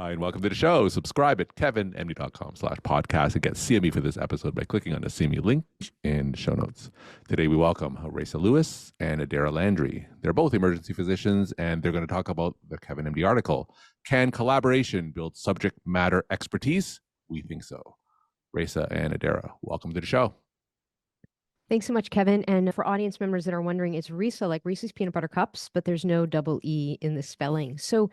Hi, and welcome to the show. Subscribe at kevinmd.com/podcast and get CME for this episode by clicking on the CME link in the show notes. Today, we welcome Resa Lewis and Adaira Landry. They're both emergency physicians, and they're going to talk about the KevinMD article. Can collaboration build subject matter expertise? We think so. Resa and Adaira, welcome to the show. Thanks so much, Kevin. And for audience members that are wondering, it's Resa, like Reese's Peanut Butter Cups, but there's no double E in the spelling. So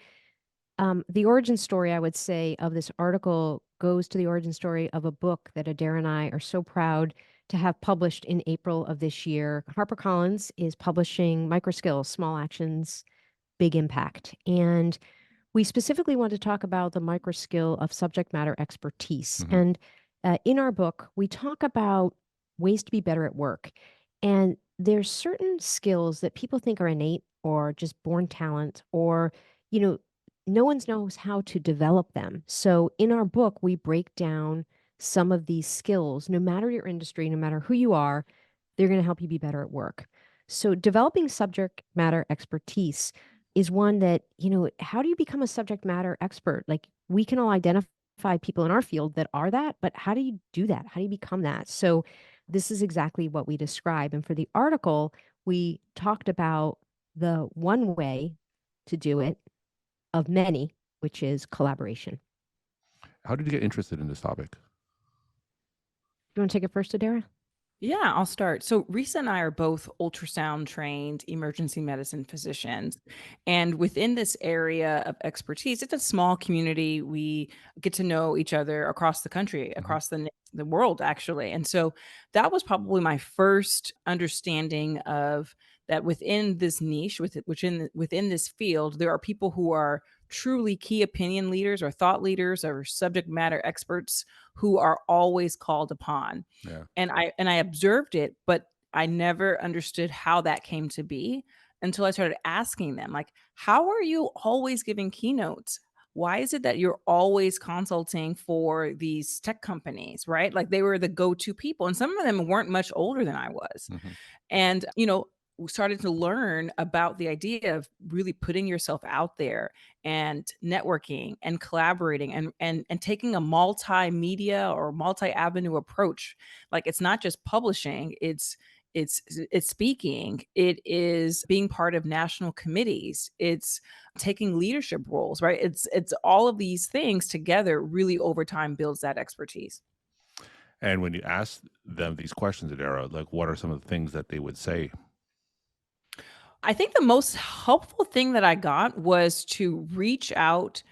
the origin story, I would say, of this article goes to the origin story of a book that Adair and I are so proud to have published in April of this year. HarperCollins is publishing Microskills, Small Actions, Big Impact. And we specifically want to talk about the microskill of subject matter expertise. Mhm. And in our book, we talk about ways to be better at work. And there's certain skills that people think are innate or just born talent, or, you know, no one knows how to develop them. So in our book, we break down some of these skills. No matter your industry, no matter who you are, they're going to help you be better at work. So developing subject matter expertise is one that, how do you become a subject matter expert? Like, we can all identify people in our field that are that, but how do you do that? How do you become that? So this is exactly what we describe. And for the article, we talked about the one way to do it of many, which is collaboration. How did you get interested in this topic? You want to take it first, Adara? Yeah, I'll start. So, Risa and I are both ultrasound trained emergency medicine physicians. And within this area of expertise, it's a small community. We get to know each other across the country, across the world, actually. And so that was probably my first understanding of that within this niche, within this field, there are people who are truly key opinion leaders or thought leaders or subject matter experts who are always called upon. Yeah. And I observed it, but I never understood how that came to be until I started asking them, like, how are you always giving keynotes? Why is it that you're always consulting for these tech companies, right? Like, they were the go-to people, and some of them weren't much older than I was. Mhm. And, we started to learn about the idea of really putting yourself out there and networking and collaborating and taking a multimedia or multi-avenue approach. Like, it's not just publishing, it's speaking, it is being part of national committees, it's taking leadership roles, right? It's all of these things together really over time builds that expertise. And when you ask them these questions, Adaira, like what are some of the things that they would say? I think the most helpful thing that I got was to reach out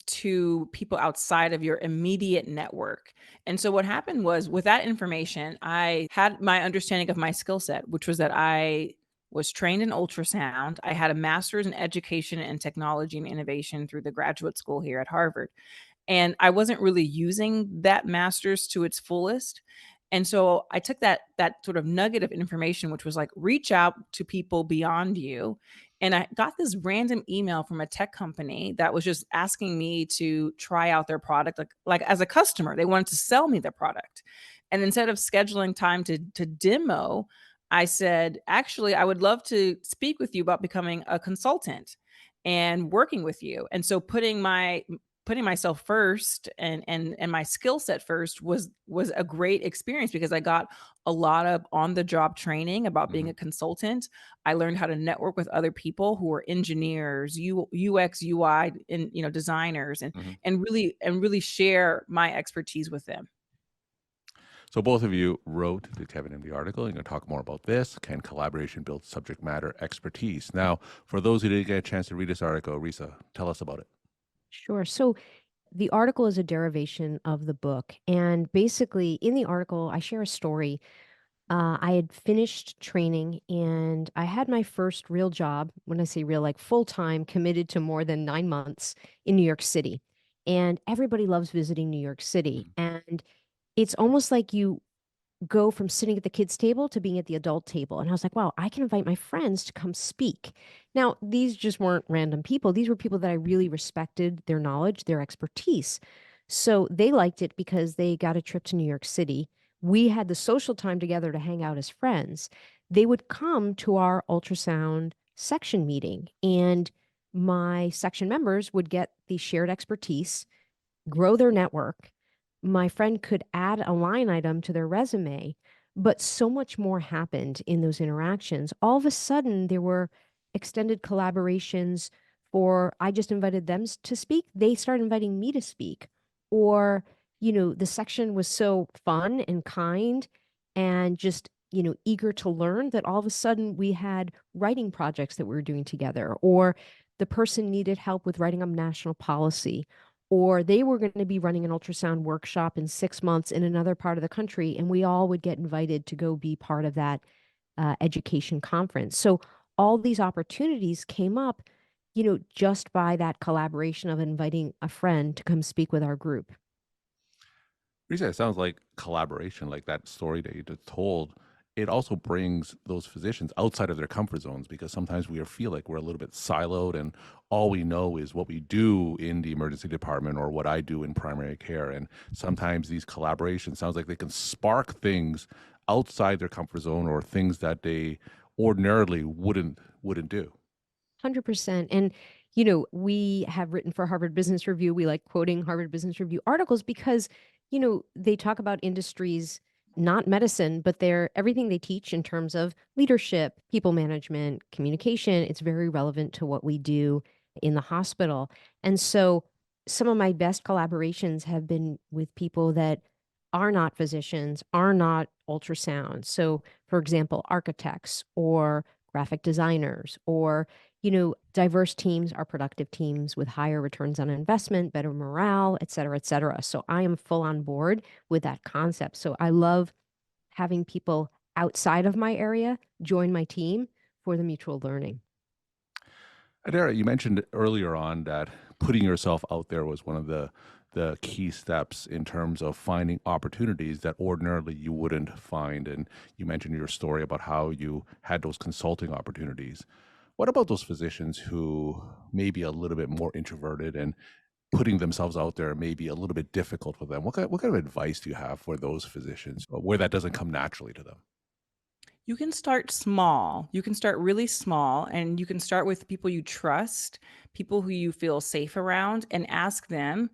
to people outside of your immediate network. And so what happened was, with that information, I had my understanding of my skill set, which was that I was trained in ultrasound. I had a master's in education and technology and innovation through the graduate school here at Harvard. And I wasn't really using that master's to its fullest. And so I took that sort of nugget of information, which was like, reach out to people beyond you. And I got this random email from a tech company that was just asking me to try out their product, like as a customer. They wanted to sell me the product. And instead of scheduling time to demo, I said, actually, I would love to speak with you about becoming a consultant and working with you. And so putting myself first and my skill set first was a great experience, because I got a lot of on the job training about being Mhm. a consultant. I learned how to network with other people who are engineers, UX, UI, and designers, and Mhm. really share my expertise with them. So both of you wrote the KevinMD article. You're going to talk more about this. Can collaboration build subject matter expertise? Now, for those who didn't get a chance to read this article, Risa, tell us about it. Sure. So the article is a derivation of the book. And basically, in the article, I share a story. I had finished training and I had my first real job. When I say real, like full time, committed to more than 9 months in New York City. And everybody loves visiting New York City. Mhm. And it's almost like you go from sitting at the kids' table to being at the adult table. And I was like, wow, I can invite my friends to come speak. Now, these just weren't random people. These were people that I really respected their knowledge, their expertise. So they liked it because they got a trip to New York City. We had the social time together to hang out as friends. They would come to our ultrasound section meeting. And my section members would get the shared expertise, grow their network. My friend could add a line item to their resume, but so much more happened in those interactions. All of a sudden, there were extended collaborations for, I just invited them to speak. They started inviting me to speak. Or, the section was so fun and kind and just, eager to learn that all of a sudden we had writing projects that we were doing together. Or the person needed help with writing a national policy, or they were going to be running an ultrasound workshop in 6 months in another part of the country, and we all would get invited to go be part of that education conference. So all these opportunities came up, just by that collaboration of inviting a friend to come speak with our group. Resa, it sounds like collaboration, like that story that you just told. It also brings those physicians outside of their comfort zones, because sometimes we feel like we're a little bit siloed and all we know is what we do in the emergency department or what I do in primary care. And sometimes these collaborations sounds like they can spark things outside their comfort zone or things that they ordinarily wouldn't do. 100%. And, we have written for Harvard Business Review. We like quoting Harvard Business Review articles because, they talk about industries, not medicine, but they're everything they teach in terms of leadership, people management, communication. It's very relevant to what we do in the hospital. And so some of my best collaborations have been with people that are not physicians, are not ultrasound. So, for example, architects or graphic designers, or diverse teams are productive teams with higher returns on investment, better morale, et cetera, et cetera. So I am full on board with that concept. So I love having people outside of my area join my team for the mutual learning. Adaira, you mentioned earlier on that putting yourself out there was one of the key steps in terms of finding opportunities that ordinarily you wouldn't find. And you mentioned your story about how you had those consulting opportunities. What about those physicians who may be a little bit more introverted and putting themselves out there may be a little bit difficult for them? What kind of advice do you have for those physicians where that doesn't come naturally to them? You can start small. You can start really small, and you can start with people you trust, people who you feel safe around, and ask them,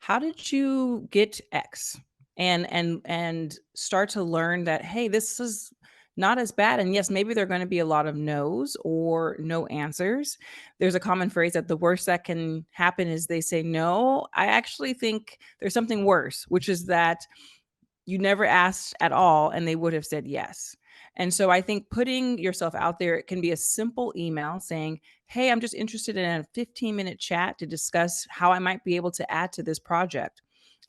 "How did you get X?" And start to learn that, hey, this is not as bad. And yes, maybe there are going to be a lot of no's or no answers. There's a common phrase that the worst that can happen is they say no. I actually think there's something worse, which is that you never asked at all and they would have said yes. And so I think putting yourself out there, it can be a simple email saying, "Hey, I'm just interested in a 15-minute chat to discuss how I might be able to add to this project."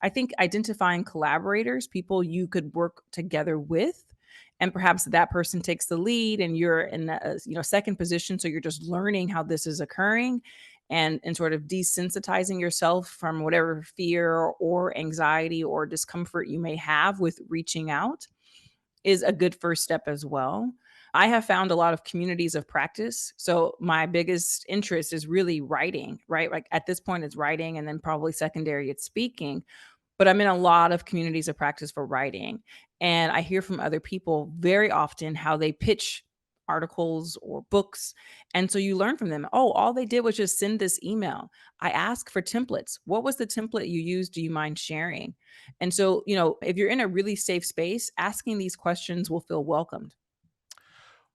I think identifying collaborators, people you could work together with, and perhaps that person takes the lead and you're in a second position, so you're just learning how this is occurring, and sort of desensitizing yourself from whatever fear or anxiety or discomfort you may have with reaching out is a good first step as well. I have found a lot of communities of practice. So my biggest interest is really writing, right? Like at this point, it's writing, and then probably secondary, it's speaking. But I'm in a lot of communities of practice for writing. And I hear from other people very often how they pitch articles or books. And so you learn from them. Oh, all they did was just send this email. I ask for templates. What was the template you used? Do you mind sharing? And so, if you're in a really safe space, asking these questions will feel welcomed.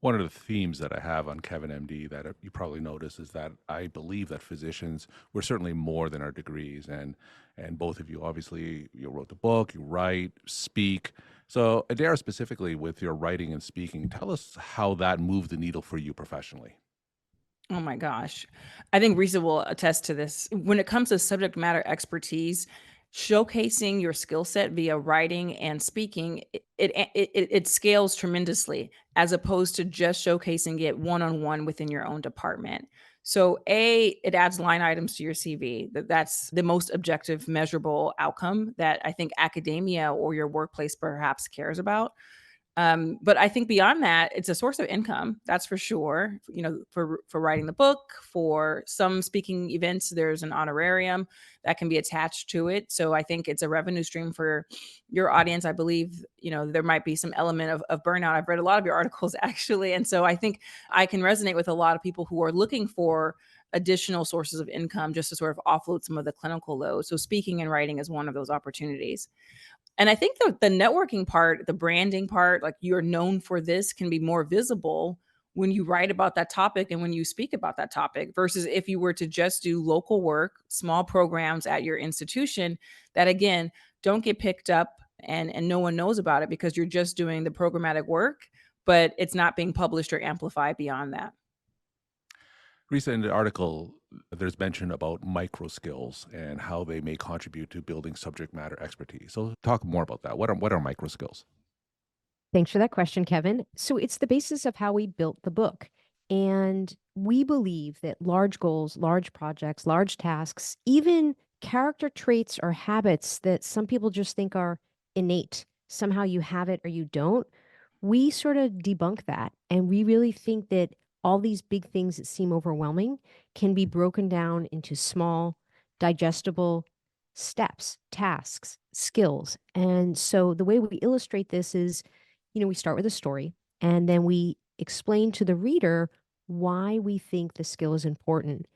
One of the themes that I have on KevinMD that you probably notice is that I believe that physicians, we're certainly more than our degrees, and both of you obviously you wrote the book, you write, speak. So Adaira, specifically with your writing and speaking, tell us how that moved the needle for you professionally. Oh my gosh. I think Risa will attest to this. When it comes to subject matter expertise, showcasing your skill set via writing and speaking, it scales tremendously as opposed to just showcasing it one on one within your own department. So, it adds line items to your CV. That's the most objective, measurable outcome that I think academia or your workplace perhaps cares about. But I think beyond that, it's a source of income. That's for sure. For writing the book, for some speaking events, there's an honorarium that can be attached to it. So I think it's a revenue stream for your audience. I believe, there might be some element of burnout. I've read a lot of your articles actually. And so I think I can resonate with a lot of people who are looking for additional sources of income just to sort of offload some of the clinical load. So speaking and writing is one of those opportunities. And I think the networking part, the branding part, like you're known for this, can be more visible when you write about that topic and when you speak about that topic versus if you were to just do local work, small programs at your institution that, again, don't get picked up and no one knows about it because you're just doing the programmatic work, but it's not being published or amplified beyond that. Resa, in the article, there's mention about microskills and how they may contribute to building subject matter expertise. So talk more about that. What are microskills? Thanks for that question, Kevin. So it's the basis of how we built the book. And we believe that large goals, large projects, large tasks, even character traits or habits that some people just think are innate, somehow you have it or you don't, we sort of debunk that. And we really think that all these big things that seem overwhelming can be broken down into small, digestible steps, tasks, skills. And so the way we illustrate this is, we start with a story and then we explain to the reader why we think the skill is important.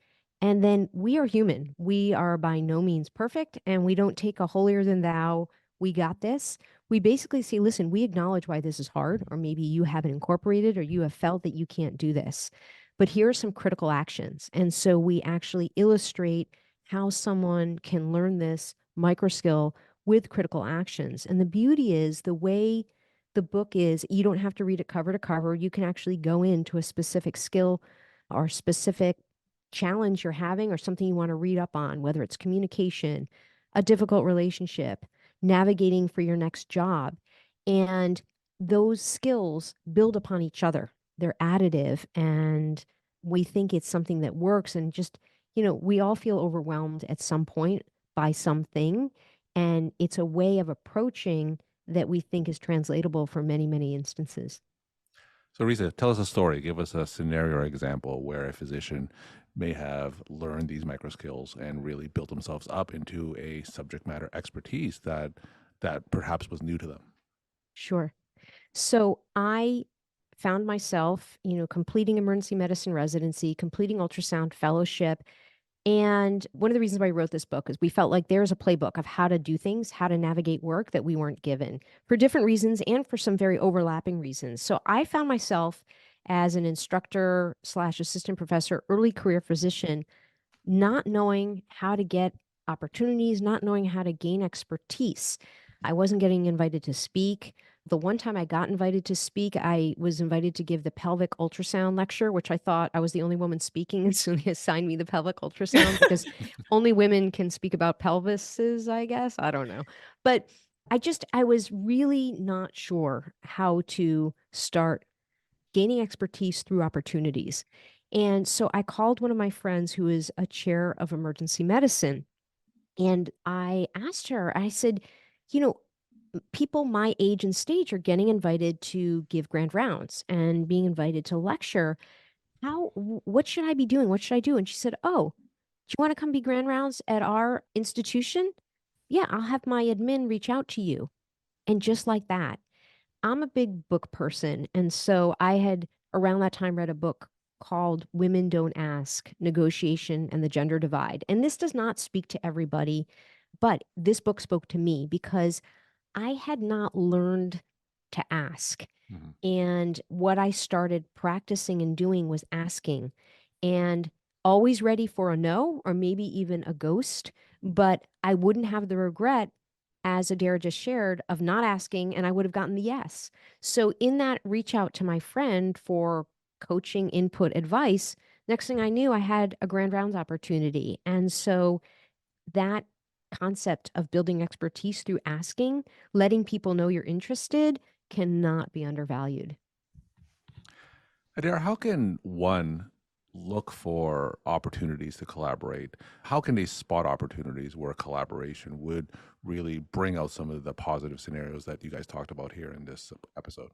And then we are human. We are by no means perfect and we don't take a holier than thou, we got this. We basically say, listen, we acknowledge why this is hard, or maybe you haven't incorporated or you have felt that you can't do this. But here are some critical actions. And so we actually illustrate how someone can learn this micro skill with critical actions. And the beauty is the way the book is, you don't have to read it cover to cover. You can actually go into a specific skill or specific challenge you're having or something you want to read up on, whether it's communication, a difficult relationship, navigating for your next job. And those skills build upon each other. They're additive and we think it's something that works. And just, we all feel overwhelmed at some point by something. And it's a way of approaching that we think is translatable for many, many instances. So, Resa, tell us a story. Give us a scenario or example where a physician may have learned these micro skills and really built themselves up into a subject matter expertise that perhaps was new to them. Sure. So I found myself, completing emergency medicine residency, completing ultrasound fellowship. And one of the reasons why I wrote this book is we felt like there's a playbook of how to do things, how to navigate work that we weren't given for different reasons and for some very overlapping reasons. So I found myself as an instructor slash assistant professor, early career physician, not knowing how to get opportunities, not knowing how to gain expertise. I wasn't getting invited to speak. The one time I got invited to speak, I was invited to give the pelvic ultrasound lecture, which I thought I was the only woman speaking. And so they assigned me the pelvic ultrasound because only women can speak about pelvises, I guess. I don't know. But I was really not sure how to start gaining expertise through opportunities. And so I called one of my friends who is a chair of emergency medicine. And I asked her, I said, people my age and stage are getting invited to give grand rounds and being invited to lecture. What should I be doing? What should I do? And she said, oh, do you want to come be grand rounds at our institution? Yeah, I'll have my admin reach out to you. And just like that, I'm a big book person. And so I had around that time read a book called Women Don't Ask: Negotiation and the Gender Divide. And this does not speak to everybody, but this book spoke to me because I had not learned to ask. Mm-hmm. And what I started practicing and doing was asking and always ready for a no or maybe even a ghost. But I wouldn't have the regret, as Adaira just shared, of not asking and I would have gotten the yes. So in that reach out to my friend for coaching, input, advice, next thing I knew, I had a grand rounds opportunity. And so that concept of building expertise through asking, letting people know you're interested, cannot be undervalued. Adaira, how can one look for opportunities to collaborate? How can they spot opportunities where collaboration would really bring out some of the positive scenarios that you guys talked about here in this episode?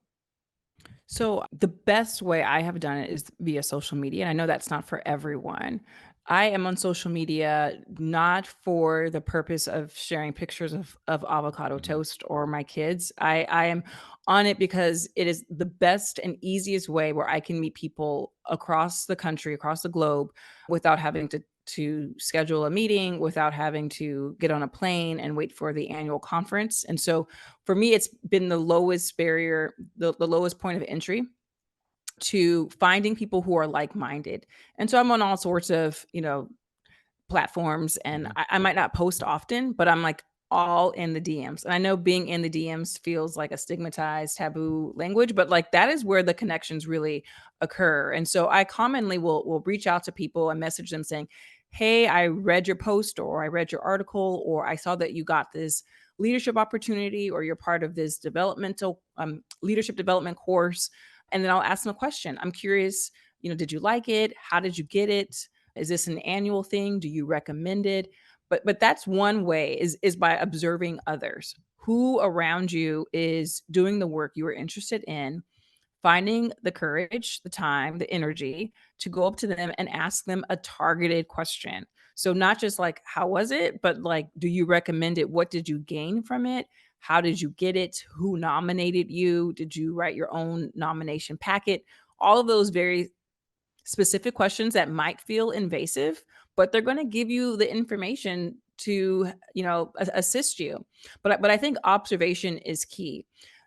So the best way I have done it is via social media. And I know that's not for everyone. I am on social media not for the purpose of sharing pictures of avocado Mhm. toast or my kids. I am on it because it is the best and easiest way where I can meet people across the country, across the globe, without having to schedule a meeting, without having to get on a plane and wait for the annual conference. And so for me, it's been the lowest barrier, the lowest point of entry to finding people who are like-minded. And so I'm on all sorts of, platforms, and Mhm. I might not post often, but I'm like all in the DMs. And I know being in the DMs feels like a stigmatized, taboo language, but like that is where the connections really occur. And so I commonly will reach out to people and message them saying, "Hey, I read your post or I read your article or I saw that you got this leadership opportunity or you're part of this developmental leadership development course." And then I'll ask them a question. I'm curious, did you like it? How did you get it? Is this an annual thing? Do you recommend it? But that's one way is by observing others. Who around you is doing the work you are interested in, finding the courage, the time, the energy to go up to them and ask them a targeted question. So not just like, how was it? But like, do you recommend it? What did you gain from it? How did you get it? Who nominated you? Did you write your own nomination packet? All of those very specific questions that might feel invasive, but they're going to give you the information to, assist you. But I think observation is key.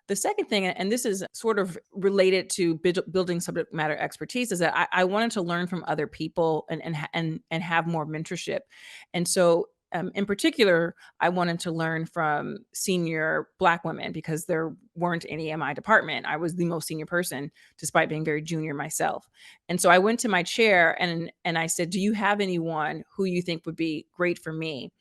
The second thing, and this is sort of related to building subject matter expertise, is that I wanted to learn from other people and have more mentorship. And so, in particular, I wanted to learn from senior Black women because there weren't any in my department. I was the most senior person, despite being very junior myself. And so I went to my chair and I said, "Do you have anyone who you think would be great for me?"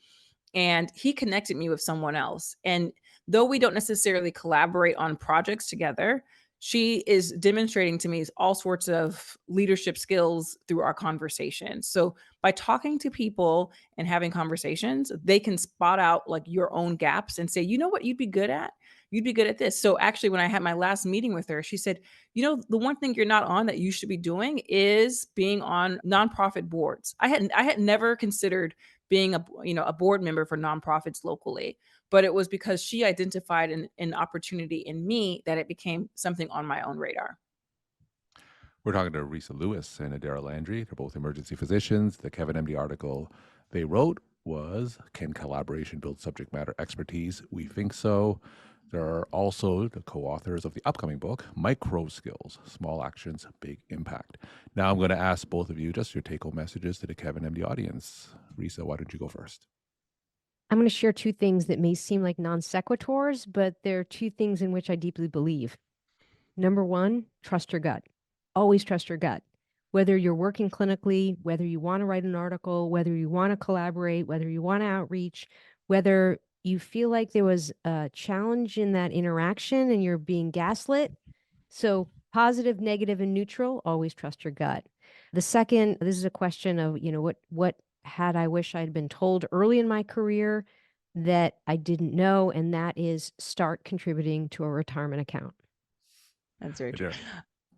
And he connected me with someone else. And though we don't necessarily collaborate on projects together, she is demonstrating to me all sorts of leadership skills through our conversations. So by talking to people and having conversations, they can spot out like your own gaps and say, "You know what you'd be good at? You'd be good at this." So actually, when I had my last meeting with her, she said, "The one thing you're not on that you should be doing is being on nonprofit boards." I had never considered being a board member for nonprofits locally, but it was because she identified an opportunity in me that it became something on my own radar. We're talking to Resa Lewis and Adaira Landry. They're both emergency physicians. The KevinMD article they wrote was Can Collaboration Build Subject Matter Expertise? We think so. There are also the co authors of the upcoming book, Microskills Small Actions, Big Impact. Now I'm going to ask both of you just your take home messages to the KevinMD audience. Resa, why don't you go first? I'm going to share two things that may seem like non sequiturs, but they're two things in which I deeply believe. Number one, trust your gut. Always trust your gut. Whether you're working clinically, whether you want to write an article, whether you want to collaborate, whether you want to outreach, whether you feel like there was a challenge in that interaction and you're being gaslit. So, positive, negative, and neutral, always trust your gut. The second, this is a question of, what had I wish I'd been told early in my career that I didn't know, and that is start contributing to a retirement account. That's very true. Adaira.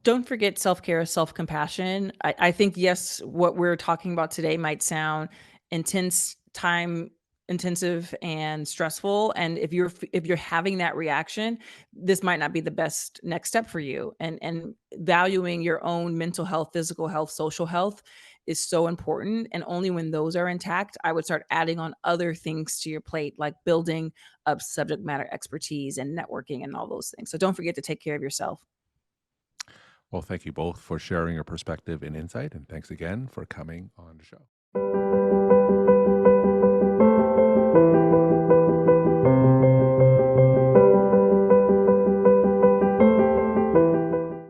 Don't forget self-care, self-compassion. I think, yes, what we're talking about today might sound intense, time intensive and stressful. And if you're having that reaction, this might not be the best next step for you. And valuing your own mental health, physical health, social health is so important. And only when those are intact, I would start adding on other things to your plate, like building up subject matter expertise and networking and all those things. So don't forget to take care of yourself. Well, thank you both for sharing your perspective and insight. And thanks again for coming on the show.